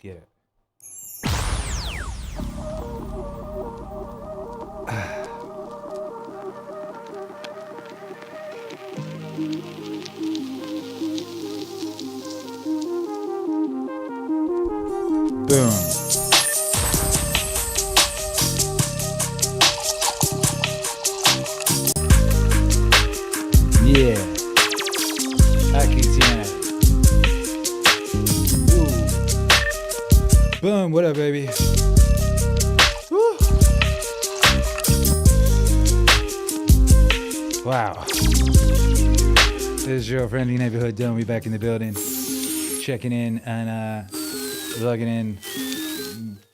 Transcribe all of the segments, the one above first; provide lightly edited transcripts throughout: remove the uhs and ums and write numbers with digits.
Get it. Boom. Yeah. Akira. Boom. What up, baby? Woo. Wow. This is your friendly neighborhood Domi back in the building. Checking in and logging in,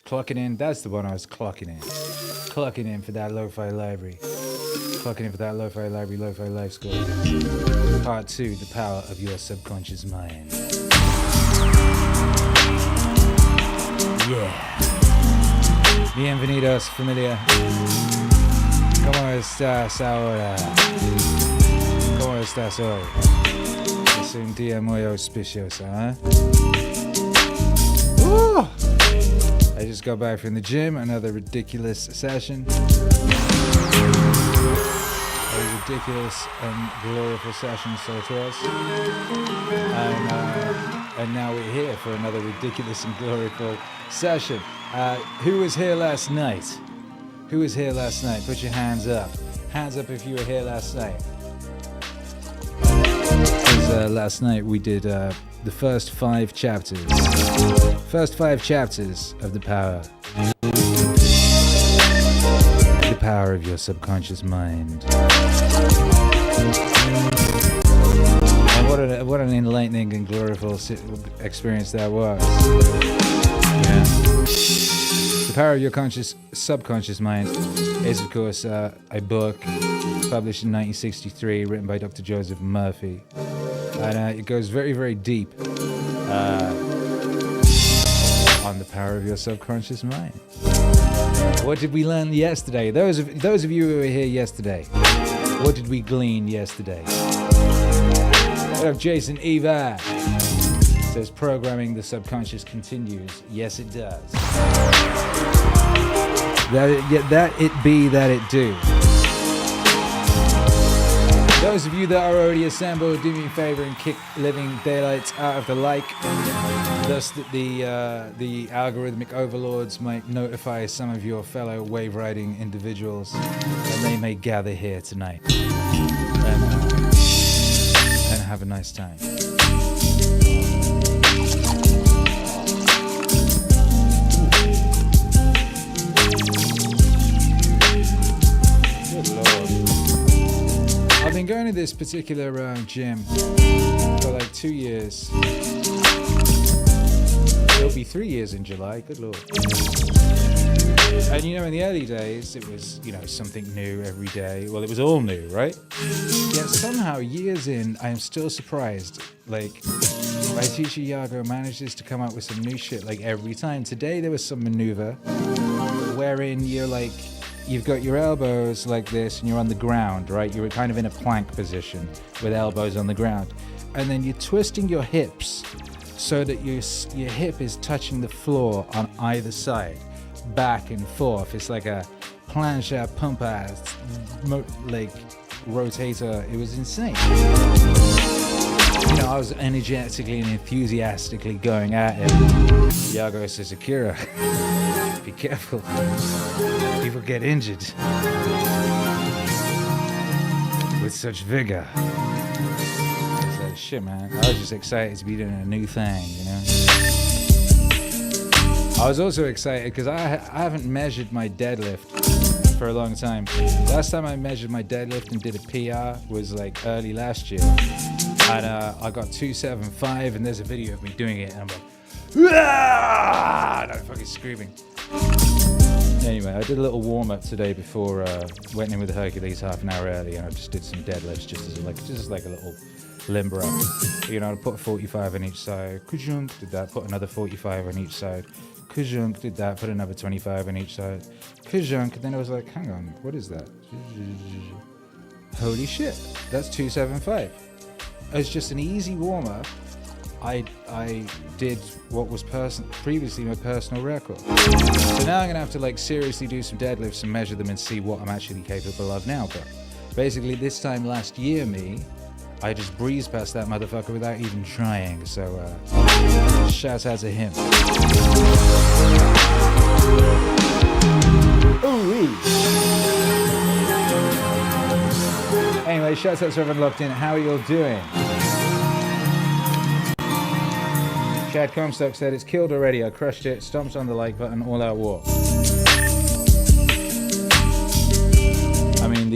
clocking in. That's the one I was clocking in. Clocking in for that Lo-Fi library. Clocking in for that Lo-Fi library, Lo-Fi life score. Part 2, the power of your subconscious mind. Yeah. Bienvenidos, familia. ¿Cómo estás ahora? ¿Cómo estás hoy? Es un día muy auspicioso, huh? Woo! I just got back from the gym, another ridiculous session. A ridiculous and glorious session, so it was. And now we're here for another ridiculous and glorious session. Who was here last night? Who was here last night? Put your hands up. Hands up if you were here last night. Because last night we did the first 5 chapters. First 5 chapters of the power. The power of your subconscious mind. And what an enlightening and glorious experience that was. Yeah. The power of your subconscious mind is, of course, a book published in 1963, written by Dr. Joseph Murphy. And it goes very, very deep on the power of your subconscious mind. What did we learn yesterday? Those of you who were here yesterday, what did we glean yesterday? What up, Jason Eva? Says programming the subconscious continues. Yes, it does. That it be, that it do. Those of you that are already assembled, do me a favor and kick living daylights out of the like, thus that the algorithmic overlords might notify some of your fellow wave riding individuals, and they may gather here tonight and have a nice time. I've been going to this particular gym for like 2 years. It'll be 3 years in July, good lord. And you know, in the early days, it was, you know, something new every day. Well, it was all new, right? Yet somehow, years in, I am still surprised. Like, my teacher Yago manages to come up with some new shit like every time. Today there was some maneuver wherein you're like, you've got your elbows like this and you're on the ground, right? You're kind of in a plank position with elbows on the ground. And then you're twisting your hips so that your hip is touching the floor on either side, back and forth. It's like a plancha pumpa, like rotator. It was insane. You know, I was energetically and enthusiastically going at it. Yago says, Akira, be careful. People get injured with such vigor. It's like, shit, man. I was just excited to be doing a new thing, you know? I was also excited because I haven't measured my deadlift for a long time. Last time I measured my deadlift and did a PR was like early last year. And I got 275, and there's a video of me doing it, and I'm like, and I'm fucking screaming. Anyway, I did a little warm-up today before went in with Hercules half an hour early, and I just did some deadlifts just as like a little limber up. You know, I put 45 on each side. Kujunk did that. Put another 45 on each side. Kujunk did that. Put another 25 on each side. Kujunk, and then I was like, hang on, what is that? Holy shit, that's 275. As just an easy warm-up, I did what was previously my personal record. So now I'm gonna have to like seriously do some deadlifts and measure them and see what I'm actually capable of now. But basically this time last year, I just breezed past that motherfucker without even trying. So shout out to him. Ooh. Anyway, shout out to everyone locked in. How are you all doing? Chad Comstock said, it's killed already. I crushed it. Stomps on the like button. All out war. I mean,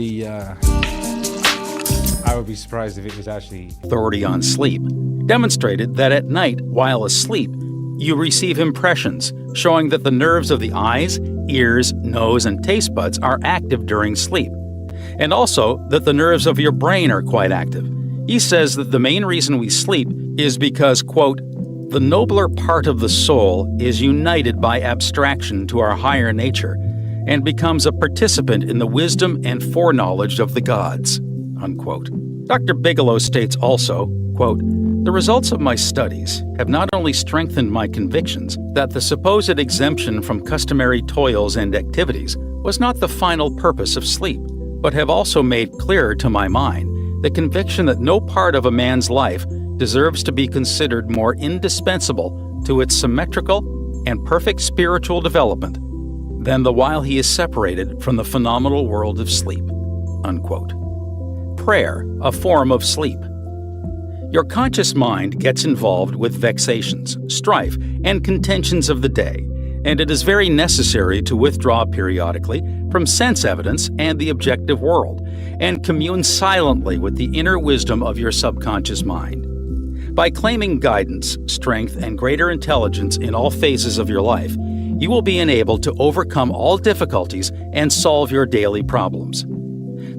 I would be surprised if it was actually... Authority on sleep demonstrated that at night, while asleep, you receive impressions showing that the nerves of the eyes, ears, nose, and taste buds are active during sleep, and also that the nerves of your brain are quite active. He says that the main reason we sleep is because, quote, the nobler part of the soul is united by abstraction to our higher nature and becomes a participant in the wisdom and foreknowledge of the gods, unquote. Dr. Bigelow states also, quote, the results of my studies have not only strengthened my convictions that the supposed exemption from customary toils and activities was not the final purpose of sleep, but have also made clearer to my mind the conviction that no part of a man's life deserves to be considered more indispensable to its symmetrical and perfect spiritual development than the while he is separated from the phenomenal world of sleep, unquote. Prayer, a form of sleep. Your conscious mind gets involved with vexations, strife, and contentions of the day, and it is very necessary to withdraw periodically from sense evidence and the objective world, and commune silently with the inner wisdom of your subconscious mind. By claiming guidance, strength, and greater intelligence in all phases of your life, you will be enabled to overcome all difficulties and solve your daily problems.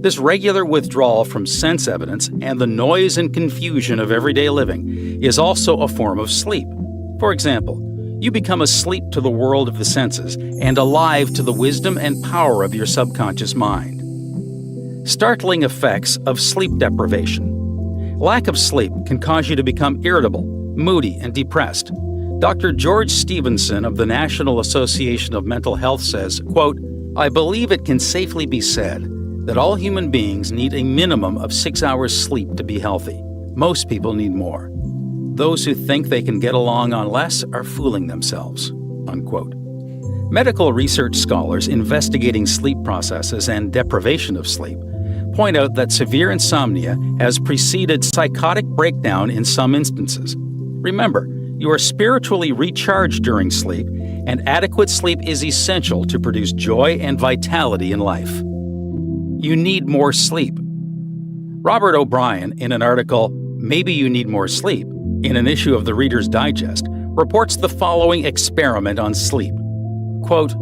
This regular withdrawal from sense evidence and the noise and confusion of everyday living is also a form of sleep. For example, you become asleep to the world of the senses and alive to the wisdom and power of your subconscious mind. Startling effects of sleep deprivation. Lack of sleep can cause you to become irritable, moody, and depressed. Dr. George Stevenson of the National Association of Mental Health says, quote, I believe it can safely be said that all human beings need a minimum of 6 hours sleep to be healthy. Most people need more. Those who think they can get along on less are fooling themselves, unquote. Medical research scholars investigating sleep processes and deprivation of sleep point out that severe insomnia has preceded psychotic breakdown in some instances. Remember, you are spiritually recharged during sleep, and adequate sleep is essential to produce joy and vitality in life. You need more sleep. Robert O'Brien, in an article, Maybe You Need More Sleep, in an issue of the Reader's Digest, reports the following experiment on sleep. Quote,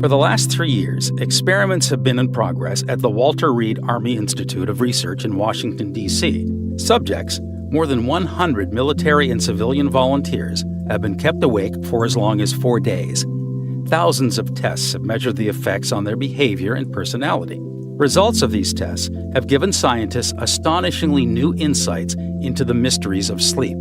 for the last 3 years, experiments have been in progress at the Walter Reed Army Institute of Research in Washington, D.C. Subjects, more than 100 military and civilian volunteers, have been kept awake for as long as 4 days. Thousands of tests have measured the effects on their behavior and personality. Results of these tests have given scientists astonishingly new insights into the mysteries of sleep.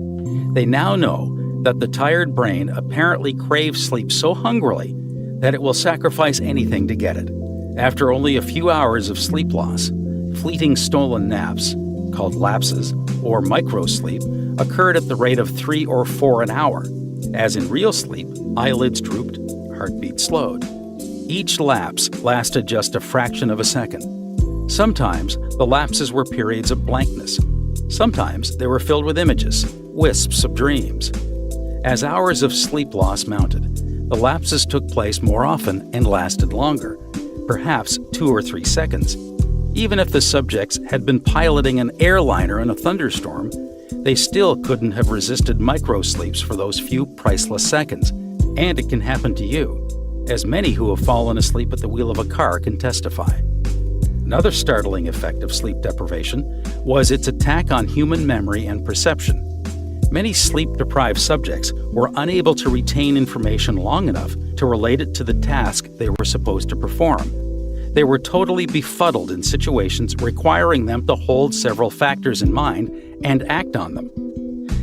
They now know that the tired brain apparently craves sleep so hungrily that it will sacrifice anything to get it. After only a few hours of sleep loss, fleeting stolen naps, called lapses, or microsleep, occurred at the rate of 3 or 4 an hour. As in real sleep, eyelids drooped, heartbeat slowed. Each lapse lasted just a fraction of a second. Sometimes the lapses were periods of blankness. Sometimes they were filled with images, wisps of dreams. As hours of sleep loss mounted, the lapses took place more often and lasted longer, perhaps 2 or 3 seconds. Even if the subjects had been piloting an airliner in a thunderstorm, they still couldn't have resisted microsleeps for those few priceless seconds. And it can happen to you, as many who have fallen asleep at the wheel of a car can testify. Another startling effect of sleep deprivation was its attack on human memory and perception. Many sleep-deprived subjects were unable to retain information long enough to relate it to the task they were supposed to perform. They were totally befuddled in situations requiring them to hold several factors in mind and act on them.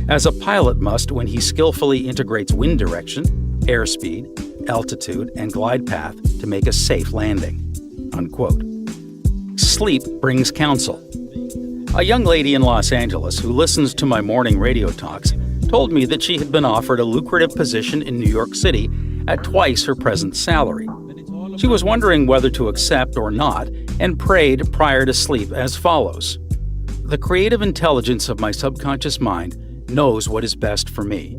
as a pilot must when he skillfully integrates wind direction, airspeed, altitude, and glide path to make a safe landing." Unquote. Sleep brings counsel. A young lady in Los Angeles who listens to my morning radio talks told me that she had been offered a lucrative position in New York City at twice her present salary. She was wondering whether to accept or not and prayed prior to sleep as follows: "The creative intelligence of my subconscious mind knows what is best for me.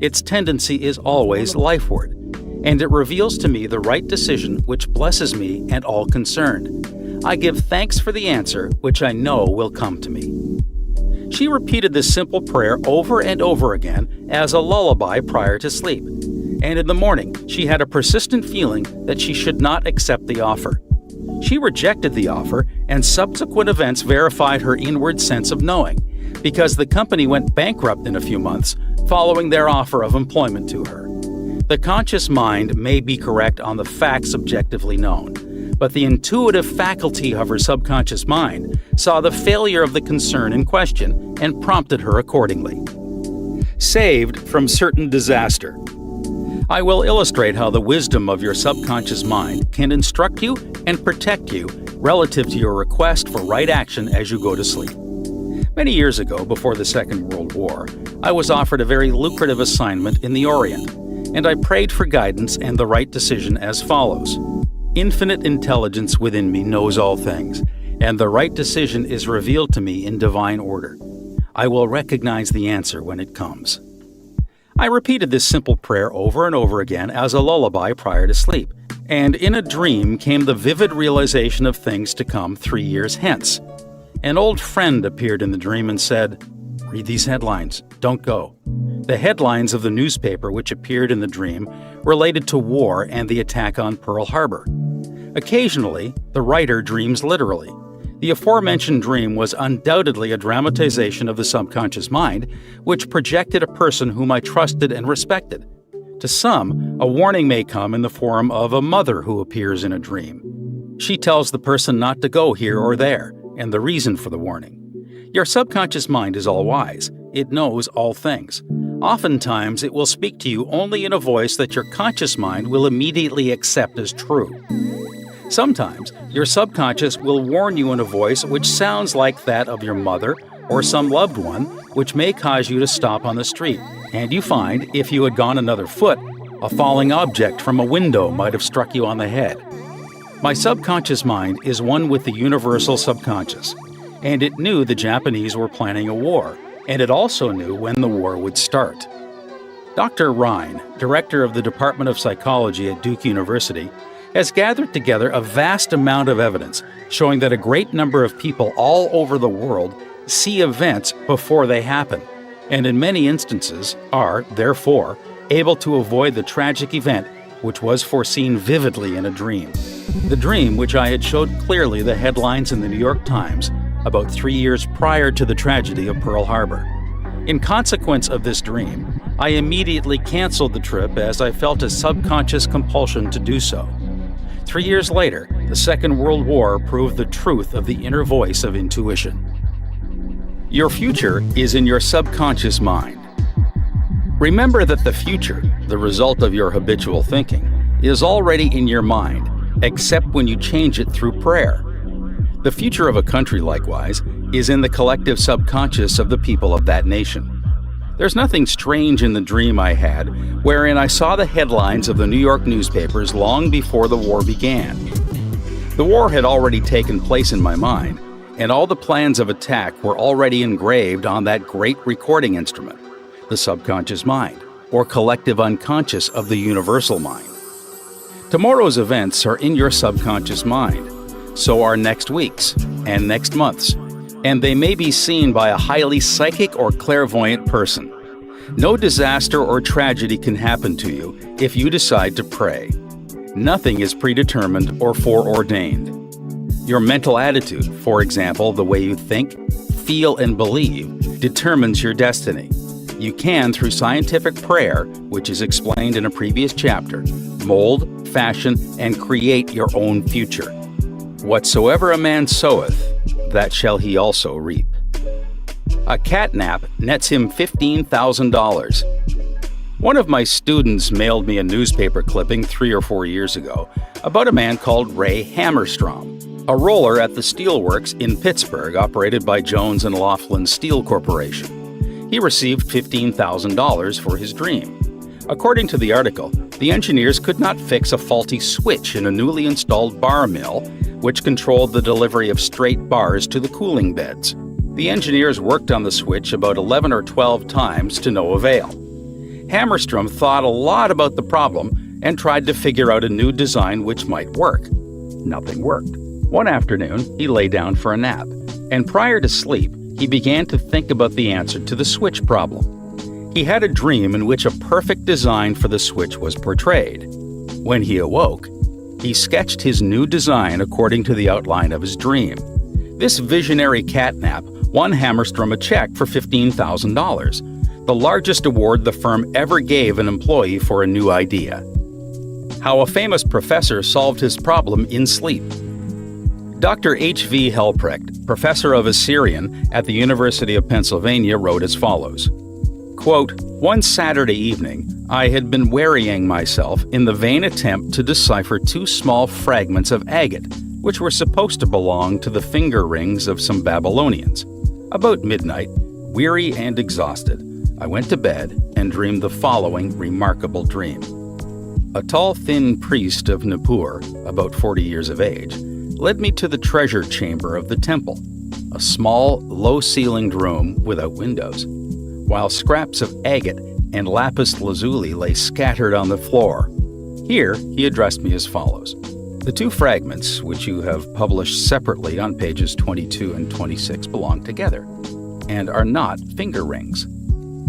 Its tendency is always lifeward, and it reveals to me the right decision which blesses me and all concerned. I give thanks for the answer which I know will come to me." She repeated this simple prayer over and over again as a lullaby prior to sleep, and in the morning she had a persistent feeling that she should not accept the offer. She rejected the offer, and subsequent events verified her inward sense of knowing, because the company went bankrupt in a few months following their offer of employment to her. The conscious mind may be correct on the facts objectively known, but the intuitive faculty of her subconscious mind saw the failure of the concern in question and prompted her accordingly. Saved from certain disaster. I will illustrate how the wisdom of your subconscious mind can instruct you and protect you relative to your request for right action as you go to sleep. Many years ago, before the Second World War, I was offered a very lucrative assignment in the Orient, and I prayed for guidance and the right decision as follows: "Infinite intelligence within me knows all things, and the right decision is revealed to me in divine order. I will recognize the answer when it comes." I repeated this simple prayer over and over again as a lullaby prior to sleep, and in a dream came the vivid realization of things to come 3 years hence. An old friend appeared in the dream and said, "Read these headlines, don't go." The headlines of the newspaper which appeared in the dream related to war and the attack on Pearl Harbor. Occasionally, the writer dreams literally. The aforementioned dream was undoubtedly a dramatization of the subconscious mind, which projected a person whom I trusted and respected. To some, a warning may come in the form of a mother who appears in a dream. She tells the person not to go here or there, and the reason for the warning. Your subconscious mind is all-wise. It knows all things. Oftentimes, it will speak to you only in a voice that your conscious mind will immediately accept as true. Sometimes, your subconscious will warn you in a voice which sounds like that of your mother or some loved one, which may cause you to stop on the street, and you find, if you had gone another foot, a falling object from a window might have struck you on the head. My subconscious mind is one with the universal subconscious, and it knew the Japanese were planning a war, and it also knew when the war would start. Dr. Ryan, director of the Department of Psychology at Duke University, has gathered together a vast amount of evidence showing that a great number of people all over the world see events before they happen, and in many instances are, therefore, able to avoid the tragic event which was foreseen vividly in a dream. The dream, which I had showed clearly the headlines in the New York Times about 3 years prior to the tragedy of Pearl Harbor. In consequence of this dream, I immediately canceled the trip as I felt a subconscious compulsion to do so. 3 years later, the Second World War proved the truth of the inner voice of intuition. Your future is in your subconscious mind. Remember that the future, the result of your habitual thinking, is already in your mind, except when you change it through prayer. The future of a country, likewise, is in the collective subconscious of the people of that nation. There's nothing strange in the dream I had, wherein I saw the headlines of the New York newspapers long before the war began. The war had already taken place in my mind, and all the plans of attack were already engraved on that great recording instrument, the subconscious mind, or collective unconscious of the universal mind. Tomorrow's events are in your subconscious mind. So are next week's and next month's, and they may be seen by a highly psychic or clairvoyant person. No disaster or tragedy can happen to you if you decide to pray. Nothing is predetermined or foreordained. Your mental attitude, for example, the way you think, feel, and believe, determines your destiny. You can, through scientific prayer, which is explained in a previous chapter, mold, fashion, and create your own future. Whatsoever a man soweth, that shall he also reap. A cat nap nets him $15,000. One of my students mailed me a newspaper clipping 3 or 4 years ago about a man called Ray Hammerstrom, a roller at the steelworks in Pittsburgh operated by Jones and Laughlin Steel Corporation. He received $15,000 for his dream. According to the article, the engineers could not fix a faulty switch in a newly installed bar mill, which controlled the delivery of straight bars to the cooling beds. The engineers worked on the switch about 11 or 12 times to no avail. Hammerstrom thought a lot about the problem and tried to figure out a new design which might work. Nothing worked. One afternoon, he lay down for a nap, and prior to sleep, he began to think about the answer to the switch problem. He had a dream in which a perfect design for the switch was portrayed. When he awoke, he sketched his new design according to the outline of his dream. This visionary catnap won Hammerstrom a check for $15,000, the largest award the firm ever gave an employee for a new idea. How a famous professor solved his problem in sleep. Dr. H.V. Helprecht, professor of Assyrian at the University of Pennsylvania, wrote as follows, quote, "One Saturday evening, I had been wearying myself in the vain attempt to decipher 2 small fragments of agate, which were supposed to belong to the finger rings of some Babylonians. About midnight, weary and exhausted, I went to bed and dreamed the following remarkable dream. A tall, thin priest of Nippur, about 40 years of age, led me to the treasure chamber of the temple, a small, low-ceilinged room without windows, while scraps of agate and lapis lazuli lay scattered on the floor. Here, he addressed me as follows. The 2 fragments, which you have published separately on pages 22 and 26, belong together, and are not finger rings.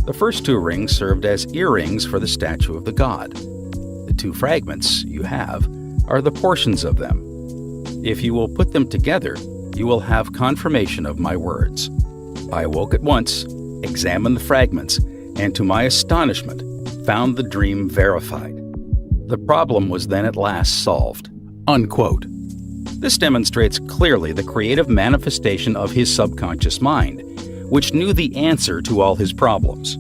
The first 2 rings served as earrings for the statue of the god. The 2 fragments you have are the portions of them. If you will put them together, you will have confirmation of my words. I awoke at once, examined the fragments, and to my astonishment, found the dream verified. The problem was then at last solved." Unquote. This demonstrates clearly the creative manifestation of his subconscious mind, which knew the answer to all his problems.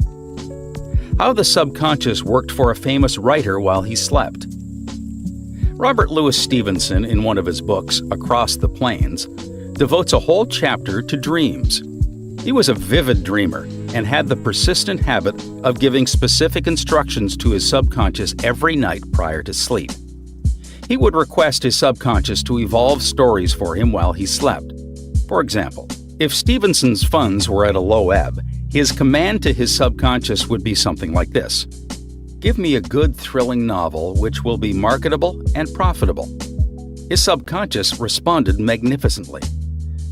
How the subconscious worked for a famous writer while he slept. Robert Louis Stevenson, in one of his books, Across the Plains, devotes a whole chapter to dreams. He was a vivid dreamer and had the persistent habit of giving specific instructions to his subconscious every night prior to sleep. He would request his subconscious to evolve stories for him while he slept. For example, if Stevenson's funds were at a low ebb, his command to his subconscious would be something like this. Give me a good, thrilling novel which will be marketable and profitable. His subconscious responded magnificently.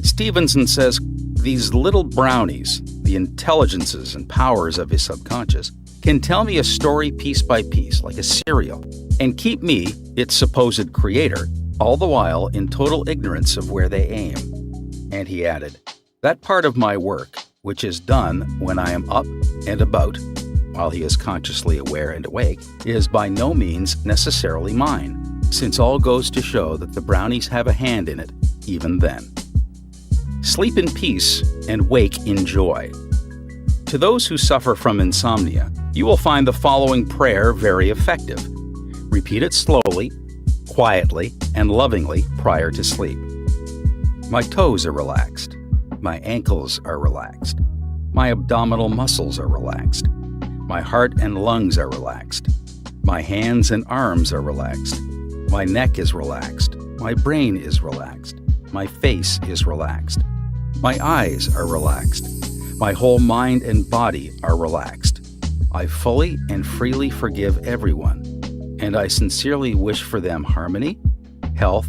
Stevenson says, these little brownies, the intelligences and powers of his subconscious, can tell me a story piece by piece like a serial, and keep me, its supposed creator, all the while in total ignorance of where they aim. And he added, that part of my work, which is done when I am up and about, while he is consciously aware and awake, is by no means necessarily mine, since all goes to show that the brownies have a hand in it, even then. Sleep in peace and wake in joy. To those who suffer from insomnia, you will find the following prayer very effective. Repeat it slowly, quietly, and lovingly prior to sleep. My toes are relaxed. My ankles are relaxed. My abdominal muscles are relaxed. My heart and lungs are relaxed. My hands and arms are relaxed. My neck is relaxed. My brain is relaxed. My face is relaxed. My eyes are relaxed. My whole mind and body are relaxed. I fully and freely forgive everyone, and I sincerely wish for them harmony, health,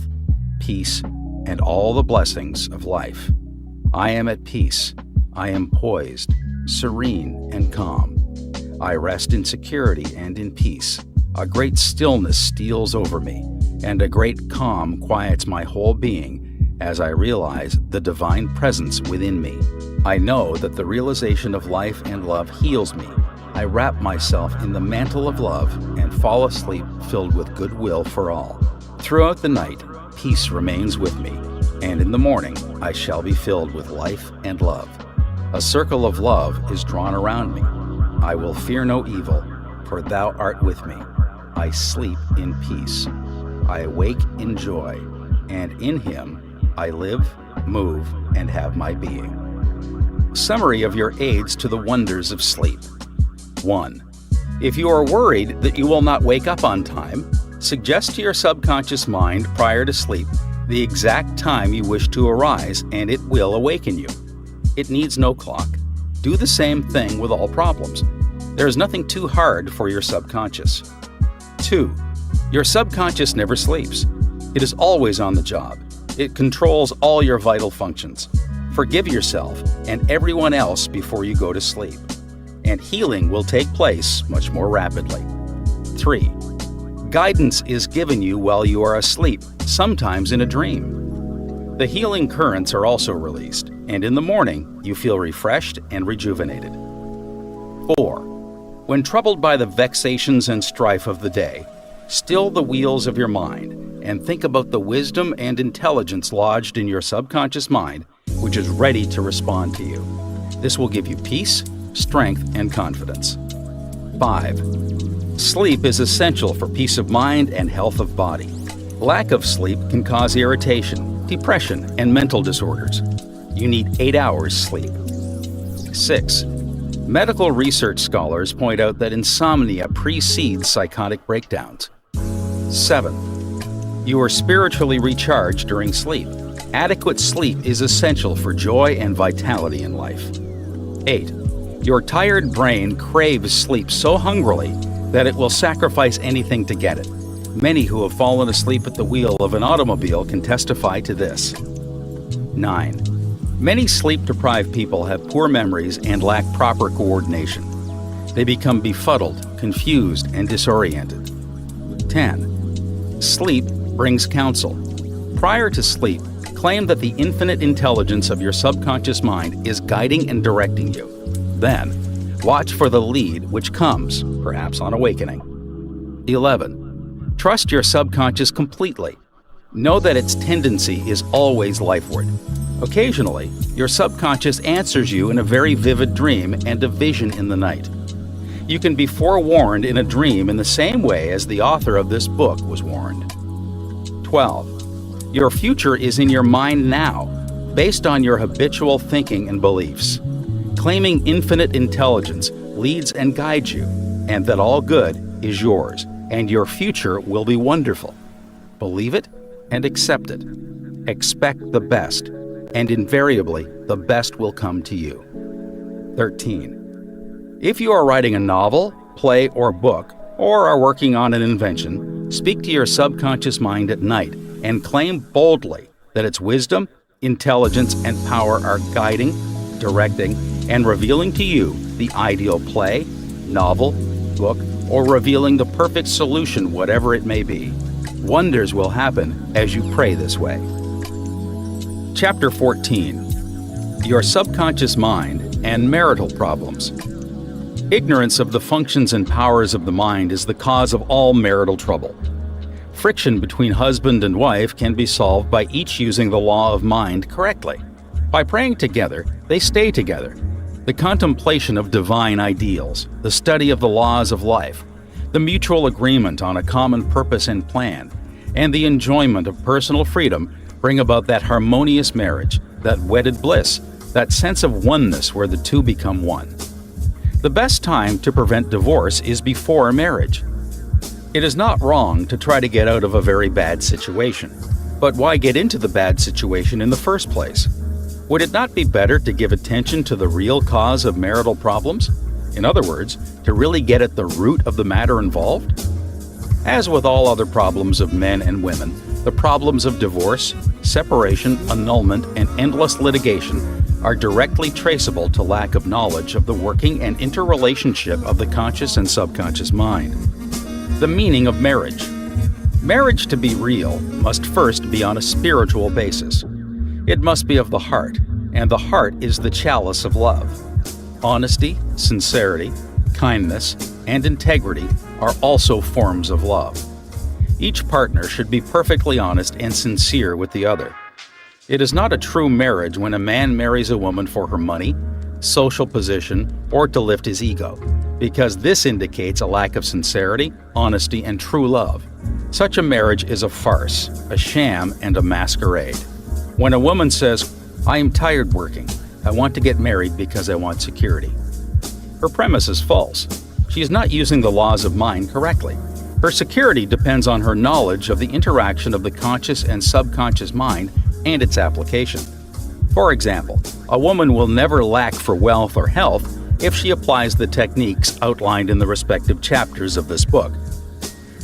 peace, and all the blessings of life. I am at peace. I am poised, serene, and calm. I rest in security and in peace. A great stillness steals over me, and a great calm quiets my whole being as I realize the divine presence within me. I know that the realization of life and love heals me. I wrap myself in the mantle of love and fall asleep filled with goodwill for all. Throughout the night, peace remains with me, and in the morning I shall be filled with life and love. A circle of love is drawn around me. I will fear no evil, for thou art with me. I sleep in peace. I awake in joy, and in him I live, move, and have my being. Summary of your aids to the wonders of sleep. 1. If you are worried that you will not wake up on time, suggest to your subconscious mind prior to sleep the exact time you wish to arise, and it will awaken you. It needs no clock. Do the same thing with all problems. There is nothing too hard for your subconscious. 2. Your subconscious never sleeps. It is always on the job. It controls all your vital functions. Forgive yourself and everyone else before you go to sleep, and healing will take place much more rapidly. 3. Guidance is given you while you are asleep, sometimes in a dream. The healing currents are also released, and in the morning you feel refreshed and rejuvenated. 4. When troubled by the vexations and strife of the day, still the wheels of your mind and think about the wisdom and intelligence lodged in your subconscious mind, which is ready to respond to you. This will give you peace, strength, and confidence. 5. Sleep is essential for peace of mind and health of body. Lack of sleep can cause irritation, depression, and mental disorders. You need 8 hours sleep. 6. Medical research scholars point out that insomnia precedes psychotic breakdowns. 7. You are spiritually recharged during sleep. Adequate sleep is essential for joy and vitality in life. 8. Your tired brain craves sleep so hungrily that it will sacrifice anything to get it. Many who have fallen asleep at the wheel of an automobile can testify to this. 9. Many sleep-deprived people have poor memories and lack proper coordination. They become befuddled, confused, and disoriented. 10. Sleep brings counsel. Prior to sleep, claim that the infinite intelligence of your subconscious mind is guiding and directing you. Then, watch for the lead which comes, perhaps on awakening. 11. Trust your subconscious completely. Know that its tendency is always lifeward. Occasionally, your subconscious answers you in a very vivid dream and a vision in the night. You can be forewarned in a dream in the same way as the author of this book was warned. 12. Your future is in your mind now, based on your habitual thinking and beliefs. Claiming infinite intelligence leads and guides you, and that all good is yours, and your future will be wonderful. Believe it and accept it. Expect the best, and invariably the best will come to you. 13. If you are writing a novel, play, or book, or are working on an invention, speak to your subconscious mind at night and claim boldly that its wisdom, intelligence, and power are guiding, directing, and revealing to you the ideal play, novel, book, or revealing the perfect solution, whatever it may be. Wonders will happen as you pray this way. Chapter 14. Your subconscious mind and marital problems. Ignorance of the functions and powers of the mind is the cause of all marital trouble. Friction between husband and wife can be solved by each using the law of mind correctly. By praying together, they stay together. The contemplation of divine ideals, the study of the laws of life, the mutual agreement on a common purpose and plan, and the enjoyment of personal freedom bring about that harmonious marriage, that wedded bliss, that sense of oneness where the two become one. The best time to prevent divorce is before marriage. It is not wrong to try to get out of a very bad situation, but why get into the bad situation in the first place? Would it not be better to give attention to the real cause of marital problems? In other words, to really get at the root of the matter involved? As with all other problems of men and women, the problems of divorce, separation, annulment, and endless litigation are directly traceable to lack of knowledge of the working and interrelationship of the conscious and subconscious mind. The meaning of marriage. Marriage, to be real, must first be on a spiritual basis. It must be of the heart, and the heart is the chalice of love. Honesty, sincerity, kindness, and integrity are also forms of love. Each partner should be perfectly honest and sincere with the other. It is not a true marriage when a man marries a woman for her money, social position, or to lift his ego, because this indicates a lack of sincerity, honesty, and true love. Such a marriage is a farce, a sham, and a masquerade. When a woman says, "I am tired working. I want to get married because I want security," her premise is false. She is not using the laws of mind correctly. Her security depends on her knowledge of the interaction of the conscious and subconscious mind and its application. For example, a woman will never lack for wealth or health if she applies the techniques outlined in the respective chapters of this book.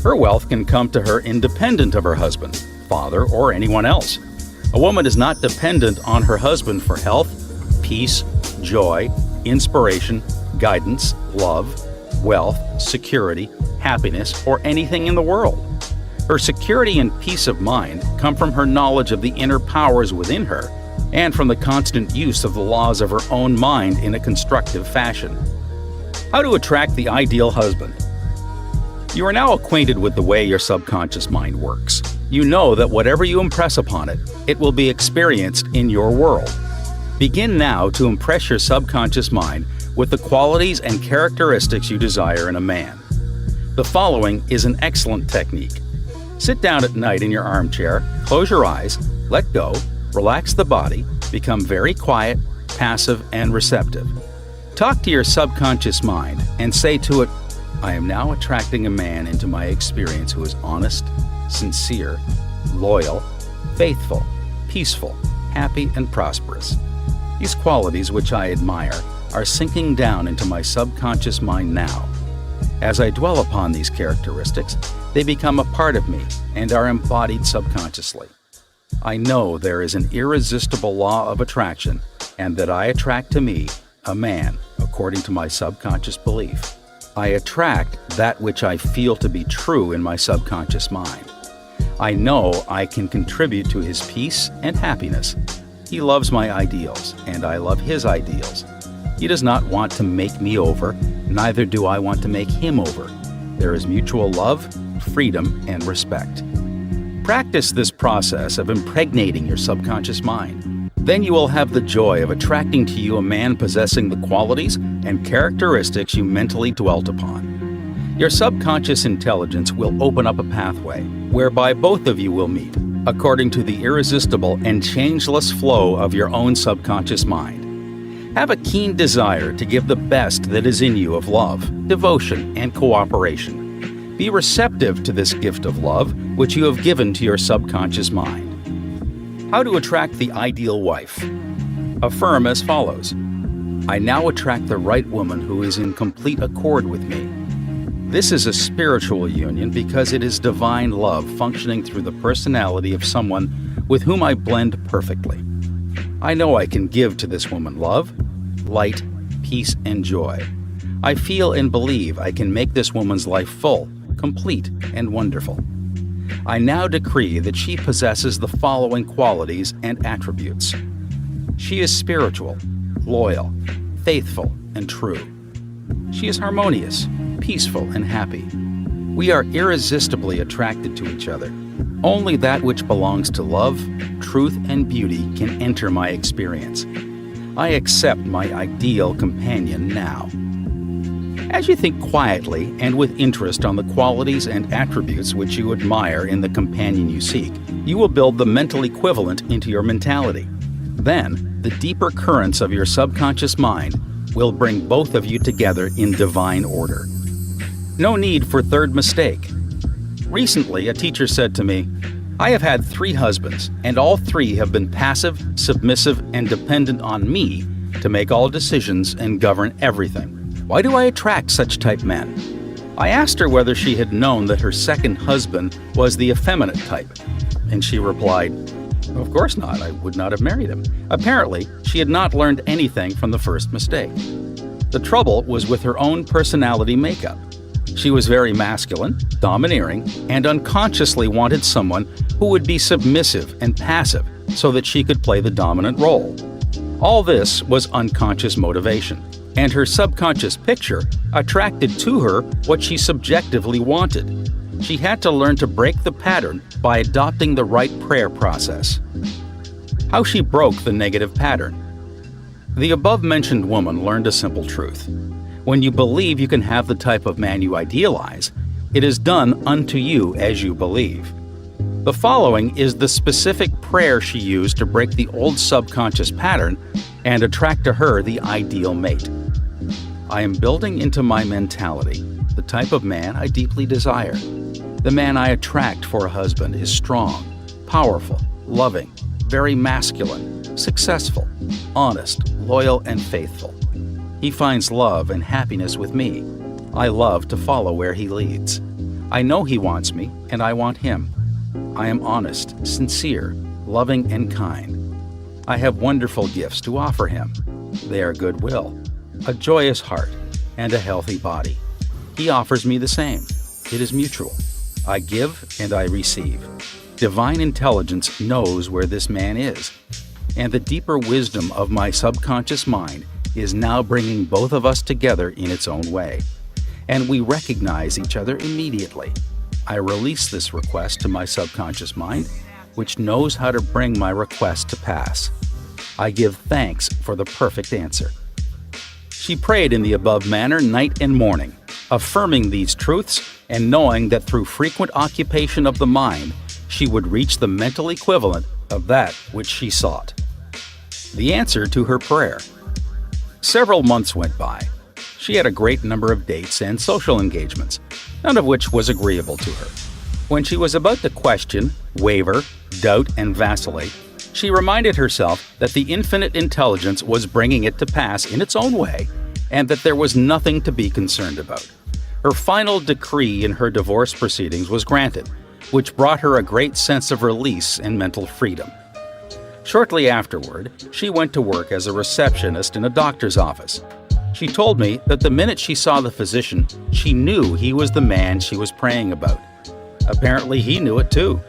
Her wealth can come to her independent of her husband, father, or anyone else. A woman is not dependent on her husband for health, peace, joy, inspiration, guidance, love, wealth, security, happiness, or anything in the world. Her security and peace of mind come from her knowledge of the inner powers within her and from the constant use of the laws of her own mind in a constructive fashion. How to attract the ideal husband. You are now acquainted with the way your subconscious mind works. You know that whatever you impress upon it, it will be experienced in your world. Begin now to impress your subconscious mind with the qualities and characteristics you desire in a man. The following is an excellent technique. Sit down at night in your armchair, close your eyes, let go, relax the body, become very quiet, passive, and receptive. Talk to your subconscious mind and say to it, "I am now attracting a man into my experience who is honest, sincere, loyal, faithful, peaceful, happy, and prosperous. These qualities which I admire are sinking down into my subconscious mind now. As I dwell upon these characteristics, they become a part of me and are embodied subconsciously. I know there is an irresistible law of attraction and that I attract to me a man according to my subconscious belief. I attract that which I feel to be true in my subconscious mind. I know I can contribute to his peace and happiness. He loves my ideals, and I love his ideals. He does not want to make me over, neither do I want to make him over. There is mutual love, freedom, and respect." Practice this process of impregnating your subconscious mind. Then you will have the joy of attracting to you a man possessing the qualities and characteristics you mentally dwelt upon. Your subconscious intelligence will open up a pathway whereby both of you will meet, according to the irresistible and changeless flow of your own subconscious mind. Have a keen desire to give the best that is in you of love, devotion, and cooperation. Be receptive to this gift of love which you have given to your subconscious mind. How to attract the ideal wife. Affirm as follows: "I now attract the right woman who is in complete accord with me." This is a spiritual union because it is divine love functioning through the personality of someone with whom I blend perfectly. I know I can give to this woman love, light, peace, and joy. I feel and believe I can make this woman's life full, complete, and wonderful. I now decree that she possesses the following qualities and attributes. She is spiritual, loyal, faithful, and true. She is harmonious, peaceful, and happy. We are irresistibly attracted to each other. Only that which belongs to love, truth, and beauty can enter my experience. I accept my ideal companion now. As you think quietly and with interest on the qualities and attributes which you admire in the companion you seek, you will build the mental equivalent into your mentality. Then, the deeper currents of your subconscious mind will bring both of you together in divine order. No need for third mistake. Recently, a teacher said to me, "I have had 3 husbands, and all 3 have been passive, submissive, and dependent on me to make all decisions and govern everything. Why do I attract such type men?" I asked her whether she had known that her second husband was the effeminate type, and she replied, "Of course not, I would not have married him." Apparently, she had not learned anything from the first mistake. The trouble was with her own personality makeup. She was very masculine, domineering, and unconsciously wanted someone who would be submissive and passive so that she could play the dominant role. All this was unconscious motivation, and her subconscious picture attracted to her what she subjectively wanted. She had to learn to break the pattern by adopting the right prayer process. How she broke the negative pattern. The above-mentioned woman learned a simple truth. When you believe you can have the type of man you idealize, it is done unto you as you believe. The following is the specific prayer she used to break the old subconscious pattern and attract to her the ideal mate. I am building into my mentality the type of man I deeply desire. The man I attract for a husband is strong, powerful, loving, very masculine, successful, honest, loyal, and faithful. He finds love and happiness with me. I love to follow where he leads. I know he wants me, and I want him. I am honest, sincere, loving, and kind. I have wonderful gifts to offer him. They are goodwill, a joyous heart, and a healthy body. He offers me the same. It is mutual. I give and I receive. Divine intelligence knows where this man is, and the deeper wisdom of my subconscious mind is now bringing both of us together in its own way, and we recognize each other immediately. I release this request to my subconscious mind, which knows how to bring my request to pass. I give thanks for the perfect answer. She prayed in the above manner night and morning, affirming these truths and knowing that through frequent occupation of the mind, she would reach the mental equivalent of that which she sought. The answer to her prayer. Several months went by. She had a great number of dates and social engagements, none of which was agreeable to her. When she was about to question, waver, doubt, and vacillate, she reminded herself that the infinite intelligence was bringing it to pass in its own way, and that there was nothing to be concerned about. Her final decree in her divorce proceedings was granted, which brought her a great sense of release and mental freedom. Shortly afterward, she went to work as a receptionist in a doctor's office. She told me that the minute she saw the physician, she knew he was the man she was praying about. Apparently, he knew it too,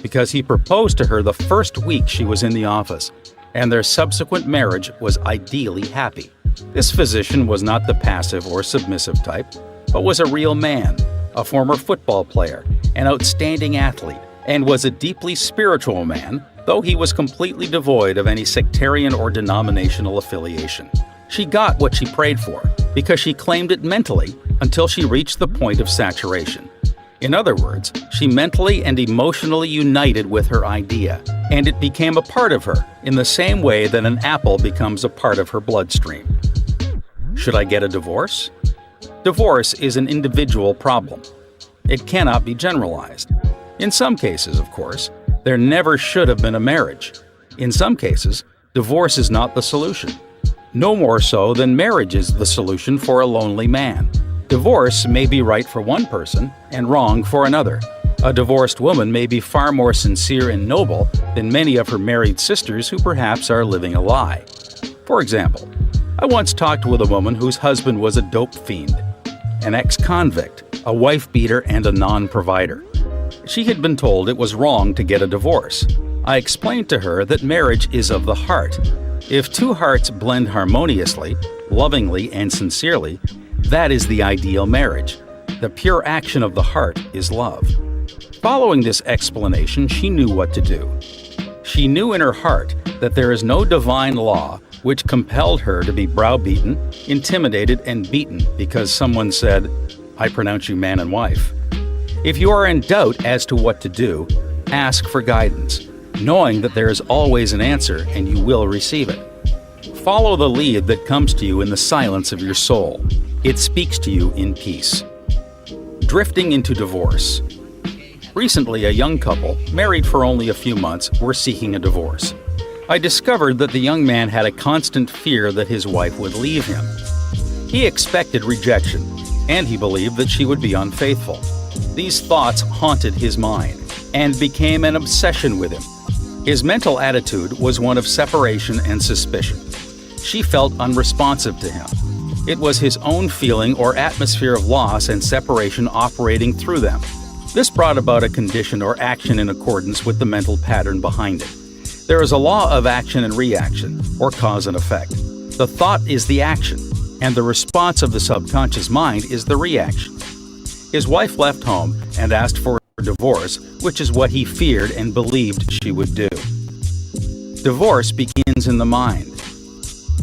because he proposed to her the first week she was in the office, and their subsequent marriage was ideally happy. This physician was not the passive or submissive type, but was a real man, a former football player, an outstanding athlete, and was a deeply spiritual man, though he was completely devoid of any sectarian or denominational affiliation. She got what she prayed for because she claimed it mentally until she reached the point of saturation. In other words, she mentally and emotionally united with her idea, and it became a part of her in the same way that an apple becomes a part of her bloodstream. Should I get a divorce? Divorce is an individual problem. It cannot be generalized. In some cases, of course, there never should have been a marriage. In some cases, divorce is not the solution. No more so than marriage is the solution for a lonely man. Divorce may be right for one person and wrong for another. A divorced woman may be far more sincere and noble than many of her married sisters who perhaps are living a lie. For example, I once talked with a woman whose husband was a dope fiend, an ex-convict, a wife-beater, and a non-provider. She had been told it was wrong to get a divorce. I explained to her that marriage is of the heart. If two hearts blend harmoniously, lovingly, and sincerely, that is the ideal marriage. The pure action of the heart is love. Following this explanation, she knew what to do. She knew in her heart that there is no divine law which compelled her to be browbeaten, intimidated, and beaten because someone said, "I pronounce you man and wife." If you are in doubt as to what to do, ask for guidance, knowing that there is always an answer and you will receive it. Follow the lead that comes to you in the silence of your soul. It speaks to you in peace. Drifting into divorce. Recently, a young couple, married for only a few months, were seeking a divorce. I discovered that the young man had a constant fear that his wife would leave him. He expected rejection, and he believed that she would be unfaithful. These thoughts haunted his mind and became an obsession with him. His mental attitude was one of separation and suspicion. She felt unresponsive to him. It was his own feeling or atmosphere of loss and separation operating through them. This brought about a condition or action in accordance with the mental pattern behind it. There is a law of action and reaction, or cause and effect. The thought is the action, and the response of the subconscious mind is the reaction. His wife left home and asked for a divorce, which is what he feared and believed she would do. Divorce begins in the mind.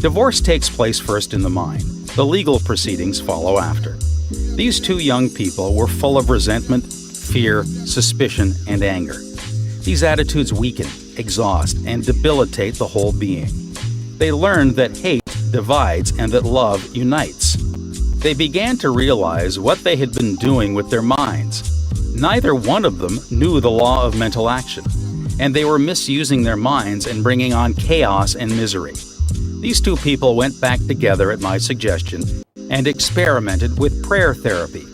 Divorce takes place first in the mind. The legal proceedings follow after. These two young people were full of resentment, fear, suspicion, and anger. These attitudes weaken, exhaust, and debilitate the whole being. They learned that hate divides and that love unites. They began to realize what they had been doing with their minds. Neither one of them knew the law of mental action, and they were misusing their minds and bringing on chaos and misery. These two people went back together at my suggestion and experimented with prayer therapy.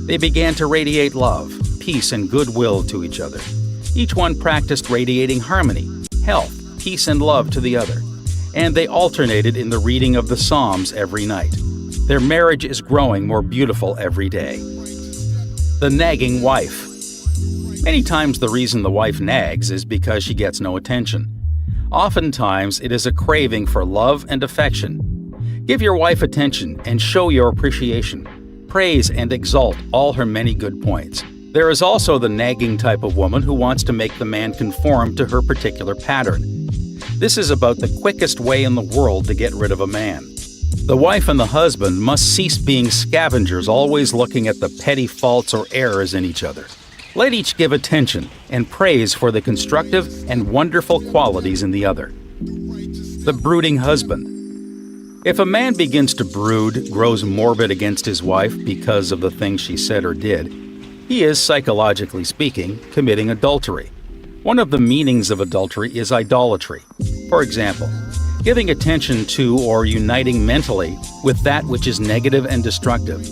They began to radiate love, peace, and goodwill to each other. Each one practiced radiating harmony, health, peace, and love to the other, and they alternated in the reading of the Psalms every night. Their marriage is growing more beautiful every day. The nagging wife. Many times the reason the wife nags is because she gets no attention. Oftentimes it is a craving for love and affection. Give your wife attention and show your appreciation. Praise and exalt all her many good points. There is also the nagging type of woman who wants to make the man conform to her particular pattern. This is about the quickest way in the world to get rid of a man. The wife and the husband must cease being scavengers, always looking at the petty faults or errors in each other. Let each give attention and praise for the constructive and wonderful qualities in the other. The brooding husband. If a man begins to brood, grows morbid against his wife because of the things she said or did, he is, psychologically speaking, committing adultery. One of the meanings of adultery is idolatry. For example, giving attention to or uniting mentally with that which is negative and destructive.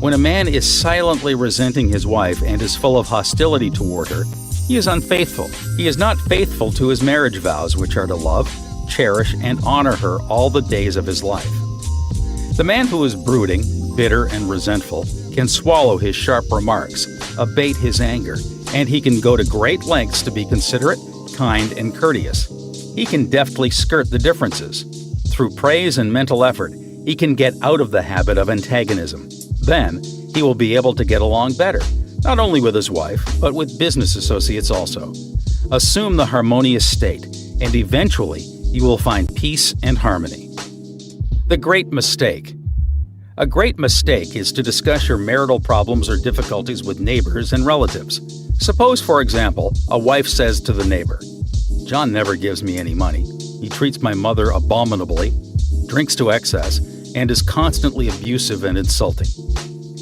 When a man is silently resenting his wife and is full of hostility toward her, he is unfaithful. He is not faithful to his marriage vows, which are to love, cherish, and honor her all the days of his life. The man who is brooding, bitter, and resentful can swallow his sharp remarks, abate his anger, and he can go to great lengths to be considerate, kind, and courteous. He can deftly skirt the differences. Through praise and mental effort, he can get out of the habit of antagonism. Then, he will be able to get along better, not only with his wife, but with business associates also. Assume the harmonious state, and eventually, you will find peace and harmony. The great mistake. A great mistake is to discuss your marital problems or difficulties with neighbors and relatives. Suppose, for example, a wife says to the neighbor, "John never gives me any money. He treats my mother abominably, drinks to excess, and is constantly abusive and insulting."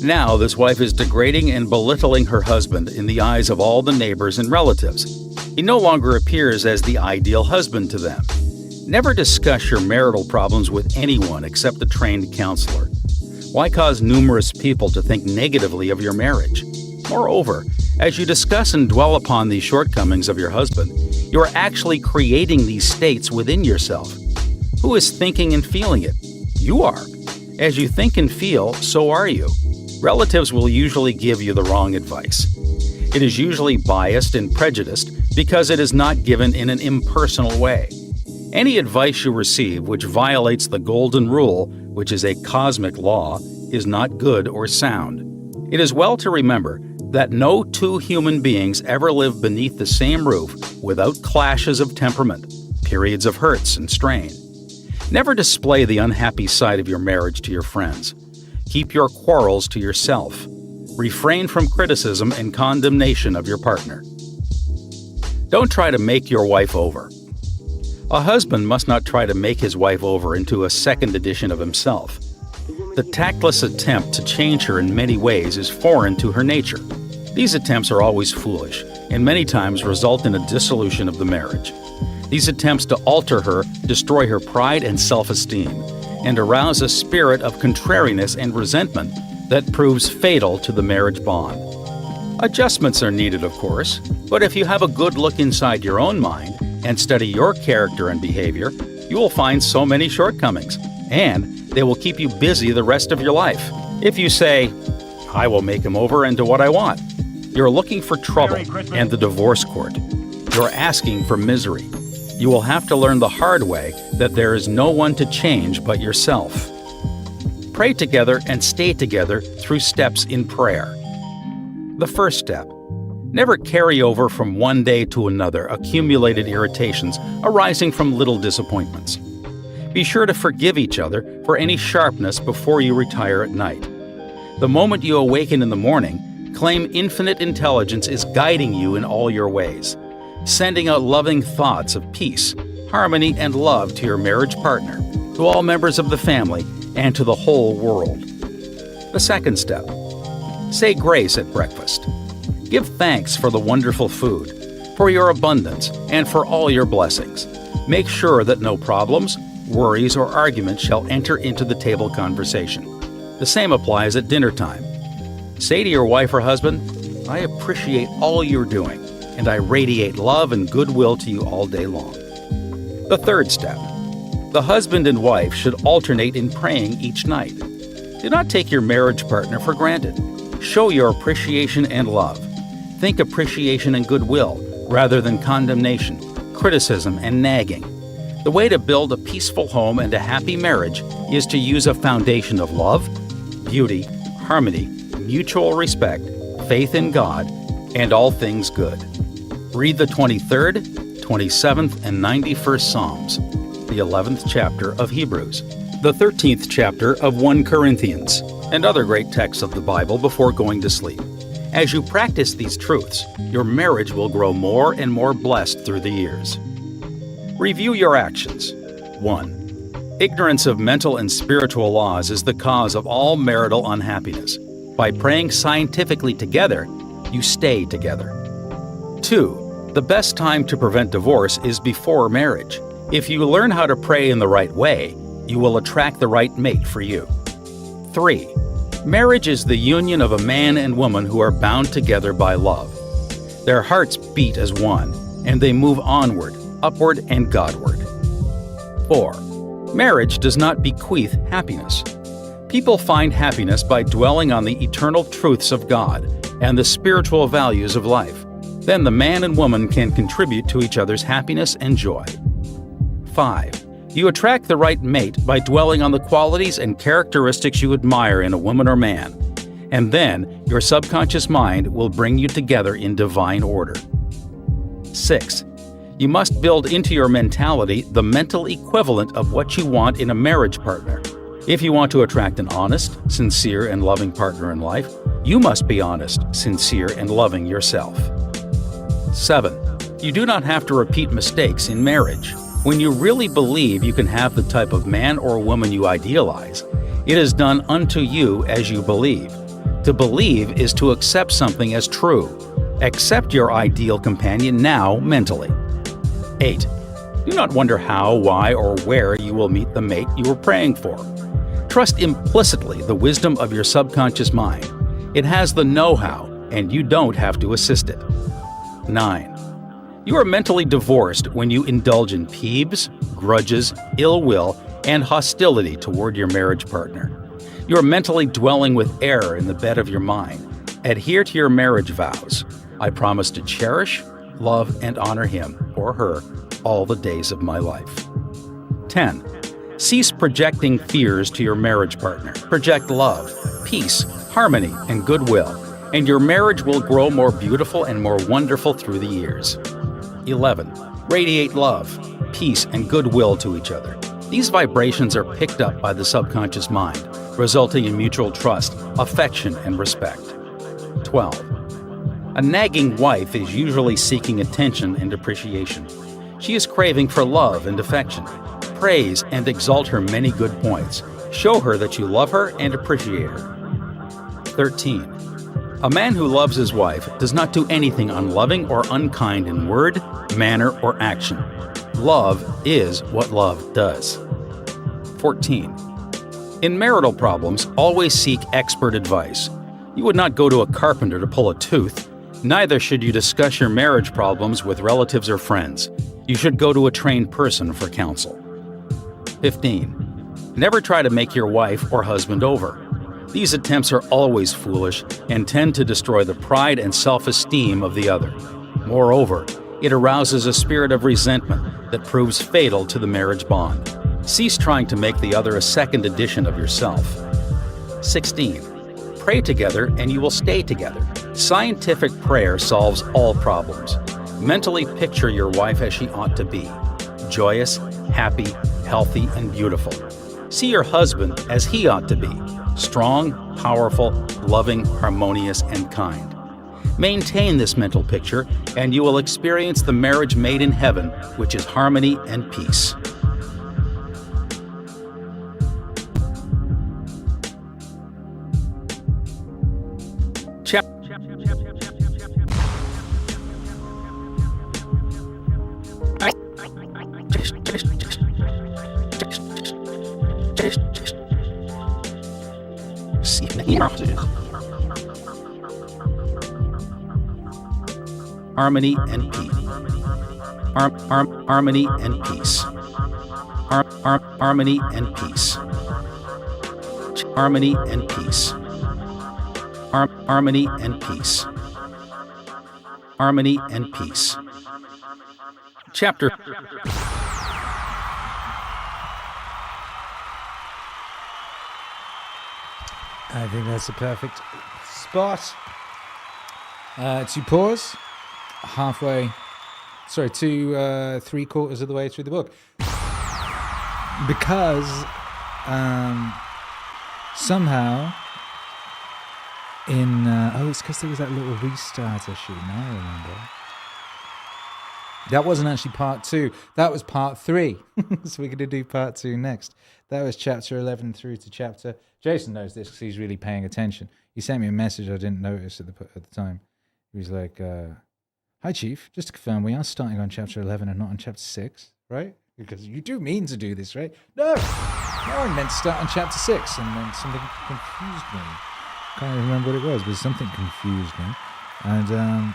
Now, this wife is degrading and belittling her husband in the eyes of all the neighbors and relatives. He no longer appears as the ideal husband to them. Never discuss your marital problems with anyone except a trained counselor. Why cause numerous people to think negatively of your marriage? Moreover, as you discuss and dwell upon these shortcomings of your husband, you are actually creating these states within yourself. Who is thinking and feeling it? You are. As you think and feel, so are you. Relatives will usually give you the wrong advice. It is usually biased and prejudiced because it is not given in an impersonal way. Any advice you receive which violates the golden rule, which is a cosmic law, is not good or sound. It is well to remember that no two human beings ever live beneath the same roof without clashes of temperament, periods of hurts and strain. Never display the unhappy side of your marriage to your friends. Keep your quarrels to yourself. Refrain from criticism and condemnation of your partner. Don't try to make your wife over. A husband must not try to make his wife over into a second edition of himself. The tactless attempt to change her in many ways is foreign to her nature. These attempts are always foolish, and many times result in a dissolution of the marriage. These attempts to alter her destroy her pride and self-esteem, and arouse a spirit of contrariness and resentment that proves fatal to the marriage bond. Adjustments are needed, of course, but if you have a good look inside your own mind and study your character and behavior, you will find so many shortcomings, and they will keep you busy the rest of your life. If you say, "I will make him over into what I want," you're looking for trouble and the divorce court. You're asking for misery. You will have to learn the hard way that there is no one to change but yourself. Pray together and stay together through steps in prayer. The first step. Never carry over from one day to another accumulated irritations arising from little disappointments. Be sure to forgive each other for any sharpness before you retire at night. The moment you awaken in the morning, claim infinite intelligence is guiding you in all your ways, sending out loving thoughts of peace, harmony, and love to your marriage partner, to all members of the family, and to the whole world. The second step. Say grace at breakfast. Give thanks for the wonderful food, for your abundance, and for all your blessings. Make sure that no problems, worries, or arguments shall enter into the table conversation. The same applies at dinner time. Say to your wife or husband, "I appreciate all you're doing, and I radiate love and goodwill to you all day long." The third step. The husband and wife should alternate in praying each night. Do not take your marriage partner for granted. Show your appreciation and love. Think appreciation and goodwill rather than condemnation, criticism, and nagging. The way to build a peaceful home and a happy marriage is to use a foundation of love, beauty, harmony, mutual respect, faith in God, and all things good. Read the 23rd, 27th, and 91st Psalms, the 11th chapter of Hebrews, the 13th chapter of 1 Corinthians, and other great texts of the Bible before going to sleep. As you practice these truths, your marriage will grow more and more blessed through the years. Review your actions. 1. Ignorance of mental and spiritual laws is the cause of all marital unhappiness. By praying scientifically together, you stay together. 2. The best time to prevent divorce is before marriage. If you learn how to pray in the right way, you will attract the right mate for you. 3. Marriage is the union of a man and woman who are bound together by love. Their hearts beat as one, and they move onward, upward, and Godward. 4. Marriage does not bequeath happiness. People find happiness by dwelling on the eternal truths of God and the spiritual values of life. Then the man and woman can contribute to each other's happiness and joy. 5. You attract the right mate by dwelling on the qualities and characteristics you admire in a woman or man, and then your subconscious mind will bring you together in divine order. 6. You must build into your mentality the mental equivalent of what you want in a marriage partner. If you want to attract an honest, sincere, and loving partner in life, you must be honest, sincere, and loving yourself. 7. You do not have to repeat mistakes in marriage. When you really believe you can have the type of man or woman you idealize, it is done unto you as you believe. To believe is to accept something as true. Accept your ideal companion now mentally. 8. Do not wonder how, why, or where you will meet the mate you are praying for. Trust implicitly the wisdom of your subconscious mind. It has the know-how, and you don't have to assist it. 9. You are mentally divorced when you indulge in peeves, grudges, ill will, and hostility toward your marriage partner. You are mentally dwelling with error in the bed of your mind. Adhere to your marriage vows. I promise to cherish, love, and honor him or her all the days of my life. 10. Cease projecting fears to your marriage partner. Project love, peace, harmony, and goodwill, and your marriage will grow more beautiful and more wonderful through the years. 11. Radiate love, peace, and goodwill to each other. These vibrations are picked up by the subconscious mind, resulting in mutual trust, affection, and respect. 12. A nagging wife is usually seeking attention and appreciation. She is craving for love and affection. Praise and exalt her many good points. Show her that you love her and appreciate her. 13. A man who loves his wife does not do anything unloving or unkind in word, manner, or action. Love is what love does. 14. In marital problems, always seek expert advice. You would not go to a carpenter to pull a tooth. Neither should you discuss your marriage problems with relatives or friends. You should go to a trained person for counsel. 15. Never try to make your wife or husband over. These attempts are always foolish and tend to destroy the pride and self-esteem of the other. Moreover, it arouses a spirit of resentment that proves fatal to the marriage bond. Cease trying to make the other a second edition of yourself. 16. Pray together and you will stay together. Scientific prayer solves all problems. Mentally picture your wife as she ought to be. Joyous, happy, healthy, and beautiful. See your husband as he ought to be, strong, powerful, loving, harmonious, and kind. Maintain this mental picture, and you will experience the marriage made in heaven, which is harmony and peace. Harmony and peace. Harmony and peace. Harmony and peace. Harmony and peace. Harmony and peace. Harmony and peace. Chapter. I think that's a perfect spot to pause halfway, sorry, to 3/4 of the way through the book. Because somehow in, it's because there was that little restart issue, now I remember. That wasn't actually part 2, that was part 3. So we're going to do part 2 next. That was chapter 11 through to chapter... Jason knows this because he's really paying attention. He sent me a message I didn't notice at the time. He was like, hi, Chief. Just to confirm, we are starting on chapter 11 and not on chapter 6, right? Because you do mean to do this, right? No, I meant to start on chapter 6, and then something confused me. Can't even remember what it was, but something confused me. And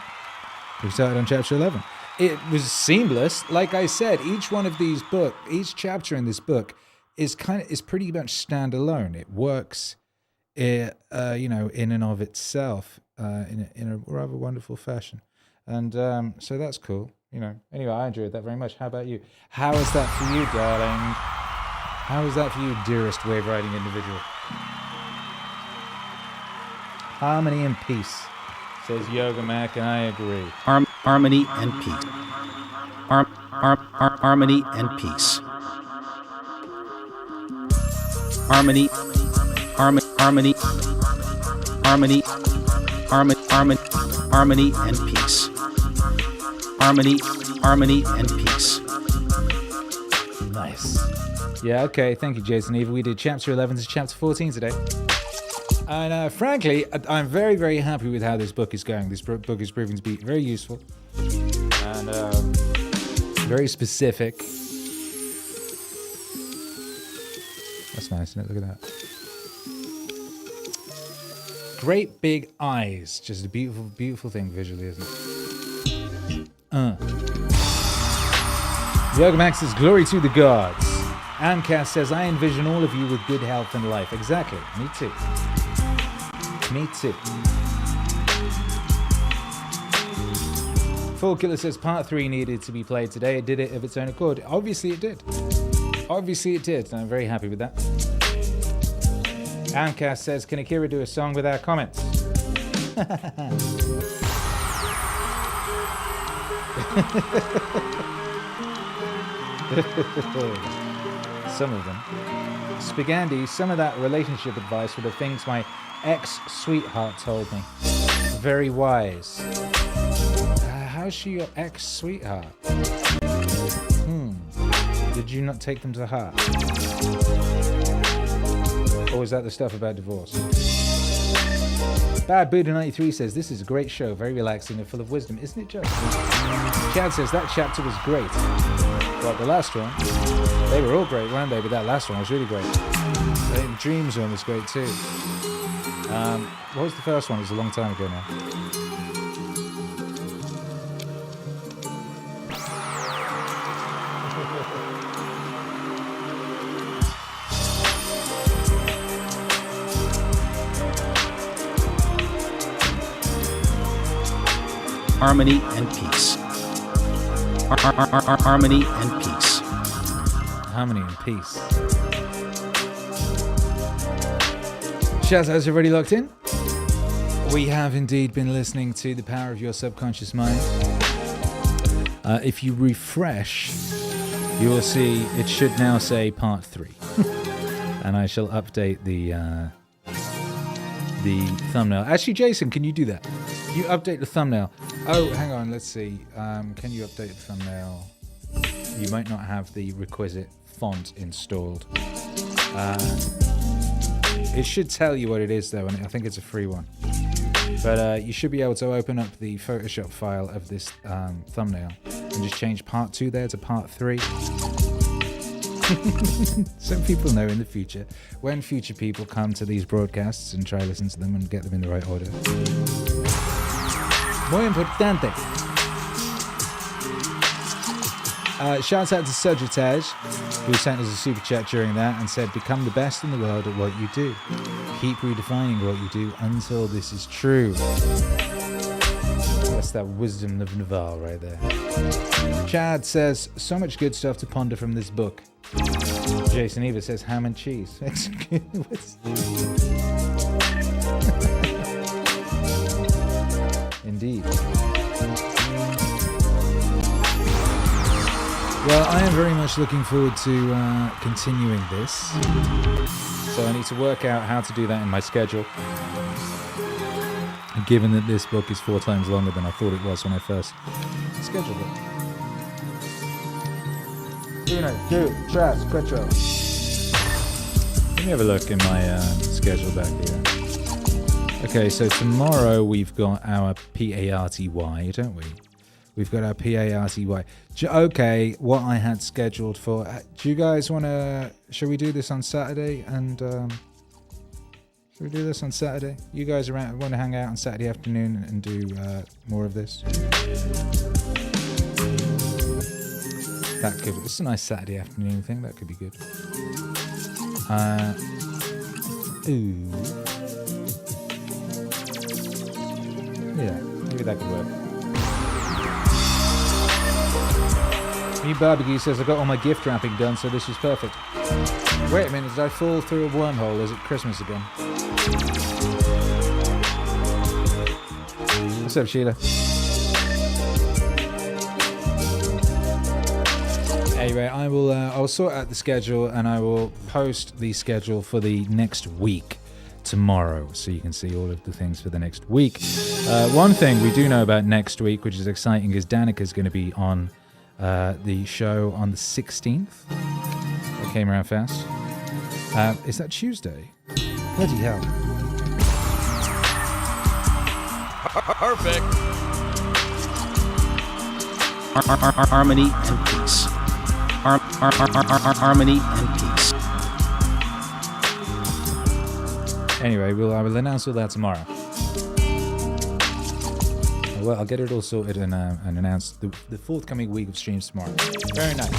we started on chapter 11. It was seamless. Like I said, each one of these each chapter in this book is pretty much standalone. It works, in and of itself, in a rather wonderful fashion, and so that's cool. Anyway, I enjoyed that very much. How about you? How is that for you, darling? How is that for you, dearest wave riding individual? Harmony and peace, says Yoga Mac, and I agree. Harmony and peace. Harmony and peace. Harmony, harmony, and peace. Harmony, and peace. Nice. Yeah, okay, thank you, Jason Eva. We did chapter 11 to chapter 14 today. And frankly, I'm very, very happy with how this book is going. This book is proving to be very useful and very specific. That's nice, isn't it? Look at that. Great big eyes. Just a beautiful, beautiful thing visually, isn't it? Yoga Max says, glory to the gods. Amcast says, I envision all of you with good health and life. Exactly. Me too. Me too. Full Killer says, part 3 needed to be played today. It did it of its own accord. Obviously it did. Obviously it did, and I'm very happy with that. Amcast says, can Akira do a song with our comments? Some of them. Spagandi, some of that relationship advice were the things my ex-sweetheart told me. Very wise. How's she your ex-sweetheart? Did you not take them to heart? Or was that the stuff about divorce? Bad Buddha 93 says, this is a great show, very relaxing and full of wisdom. Isn't it just? Chad says, that chapter was great. Well, the last one, they were all great, weren't they? But that last one was really great. I think the Dreams one was great too. What was the first one? It was a long time ago now. Harmony and peace. Harmony and peace. Harmony and peace. Shaz, has already locked in? We have indeed been listening to The Power of Your Subconscious Mind. If you refresh you will see it should now say part 3. And I shall update the thumbnail. Actually, Jason, can you do that? You update the thumbnail. Oh, hang on, let's see. Can you update the thumbnail? You might not have the requisite font installed. It should tell you what it is, though, and I think it's a free one. But you should be able to open up the Photoshop file of this thumbnail and just change part 2 there to part 3. Some people know in the future, when future people come to these broadcasts and try to listen to them and get them in the right order. Muy importante. Shouts out to Sudrataj, who sent us a super chat during that and said, become the best in the world at what you do. Keep redefining what you do until this is true. That's that wisdom of Naval right there. Chad says, so much good stuff to ponder from this book. Jason Eva says, ham and cheese. Indeed. Well, I am very much looking forward to continuing this. So I need to work out how to do that in my schedule. Given that this book is 4 times longer than I thought it was when I first scheduled it. 1, 2, 3, 4. Let me have a look in my schedule back here. Okay, so tomorrow we've got our PARTY, don't we? We've got our PARTY. Okay, what I had scheduled for... do you guys want to... Shall we do this on Saturday? And shall we do this on Saturday? You guys want to hang out on Saturday afternoon and do more of this? That could... It's a nice Saturday afternoon thing. That could be good. Ooh. Yeah, maybe that could work. Me Barbecue says, I got all my gift wrapping done, so this is perfect. Wait a minute, did I fall through a wormhole? Is it Christmas again? What's up, Sheila? Anyway, I'll sort out the schedule and I will post the schedule for the next week tomorrow, so you can see all of the things for the next week. One thing we do know about next week, which is exciting, is Danica's going to be on the show on the 16th. That came around fast. Is that Tuesday? Bloody hell. Perfect. Harmony and peace. Harmony and peace. Anyway, I will announce all that tomorrow. Well, I'll get it all sorted and announce the forthcoming week of streams tomorrow. Very nice.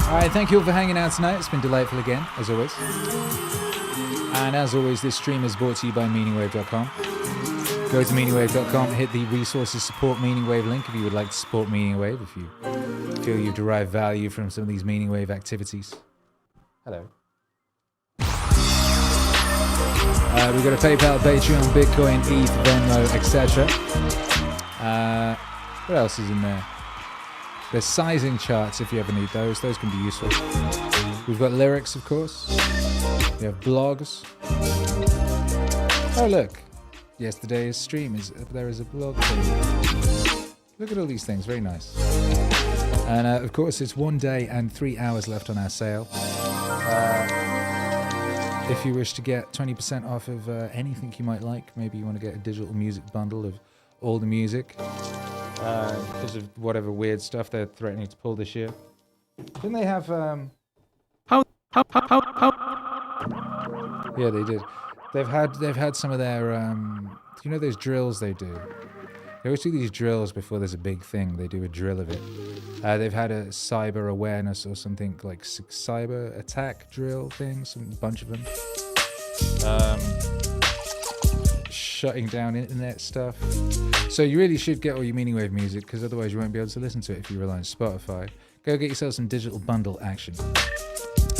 Alright, thank you all for hanging out tonight. It's been delightful again, as always. And as always, this stream is brought to you by meaningwave.com. Go to meaningwave.com, hit the resources support Meaningwave link if you would like to support Meaningwave, if you feel you derive value from some of these Meaningwave activities. Hello. We've got a PayPal, Patreon, Bitcoin, ETH, Venmo, etc. What else is in there? There's sizing charts if you ever need those. Those can be useful. We've got lyrics, of course. We have blogs. Oh, look. Yesterday's stream there is a blog thing. Look at all these things. Very nice. And, of course, it's 1 day and 3 hours left on our sale. If you wish to get 20% off of anything you might like, maybe you want to get a digital music bundle of all the music because of whatever weird stuff they're threatening to pull this year. Didn't they have... How? Yeah, they did. They've had some of their... you know those drills they do? They always do these drills before there's a big thing. They do a drill of it. They've had a cyber awareness or something like cyber attack drill thing, some bunch of them. Shutting down internet stuff. So you really should get all your Meaningwave music, because otherwise you won't be able to listen to it if you rely on Spotify. Go get yourself some digital bundle action.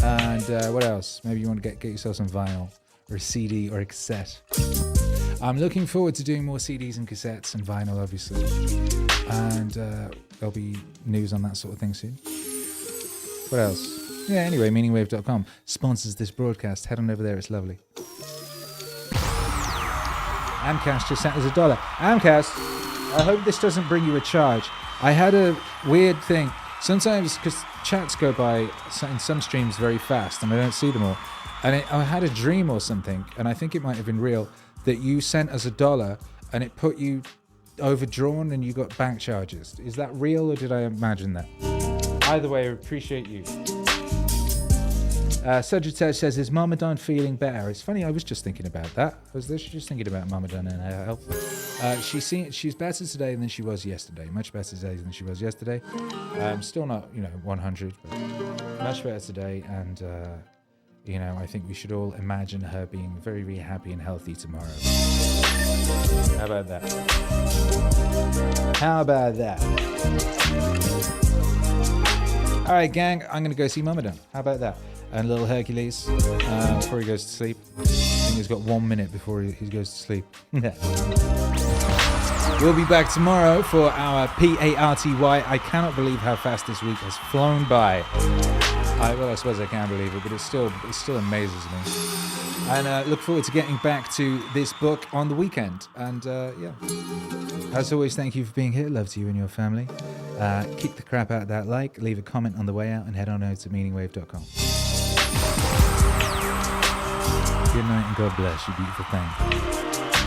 And what else? Maybe you want to get yourself some vinyl or a CD or a cassette. I'm looking forward to doing more CDs and cassettes and vinyl, obviously. And there'll be news on that sort of thing soon. What else? Yeah, anyway, meaningwave.com sponsors this broadcast. Head on over there. It's lovely. Amcast just sent us $1. Amcast, I hope this doesn't bring you a charge. I had a weird thing. Sometimes, because chats go by in some streams very fast and I don't see them all. And I had a dream or something, and I think it might have been real, that you sent us $1 and it put you overdrawn and you got bank charges. Is that real or did I imagine that? Either way, I appreciate you. Sagittarius says, is Ramadan feeling better? It's funny, I was just thinking about that. I was literally just thinking about Ramadan and her health. She's better today than she was yesterday. Much better today than she was yesterday. Still not, 100, but much better today. And, I think we should all imagine her being very, very happy and healthy tomorrow. How about that? How about that? All right, gang, I'm going to go see Ramadan. How about that? And little Hercules, before he goes to sleep. I think he's got 1 minute before he goes to sleep. We'll be back tomorrow for our PARTY. I cannot believe how fast this week has flown by. I suppose I can believe it, but it still amazes me. And look forward to getting back to this book on the weekend. And as always, thank you for being here. Love to you and your family. Kick the crap out of that like, leave a comment on the way out, and head on over to meaningwave.com. Good night and God bless you, beautiful thing.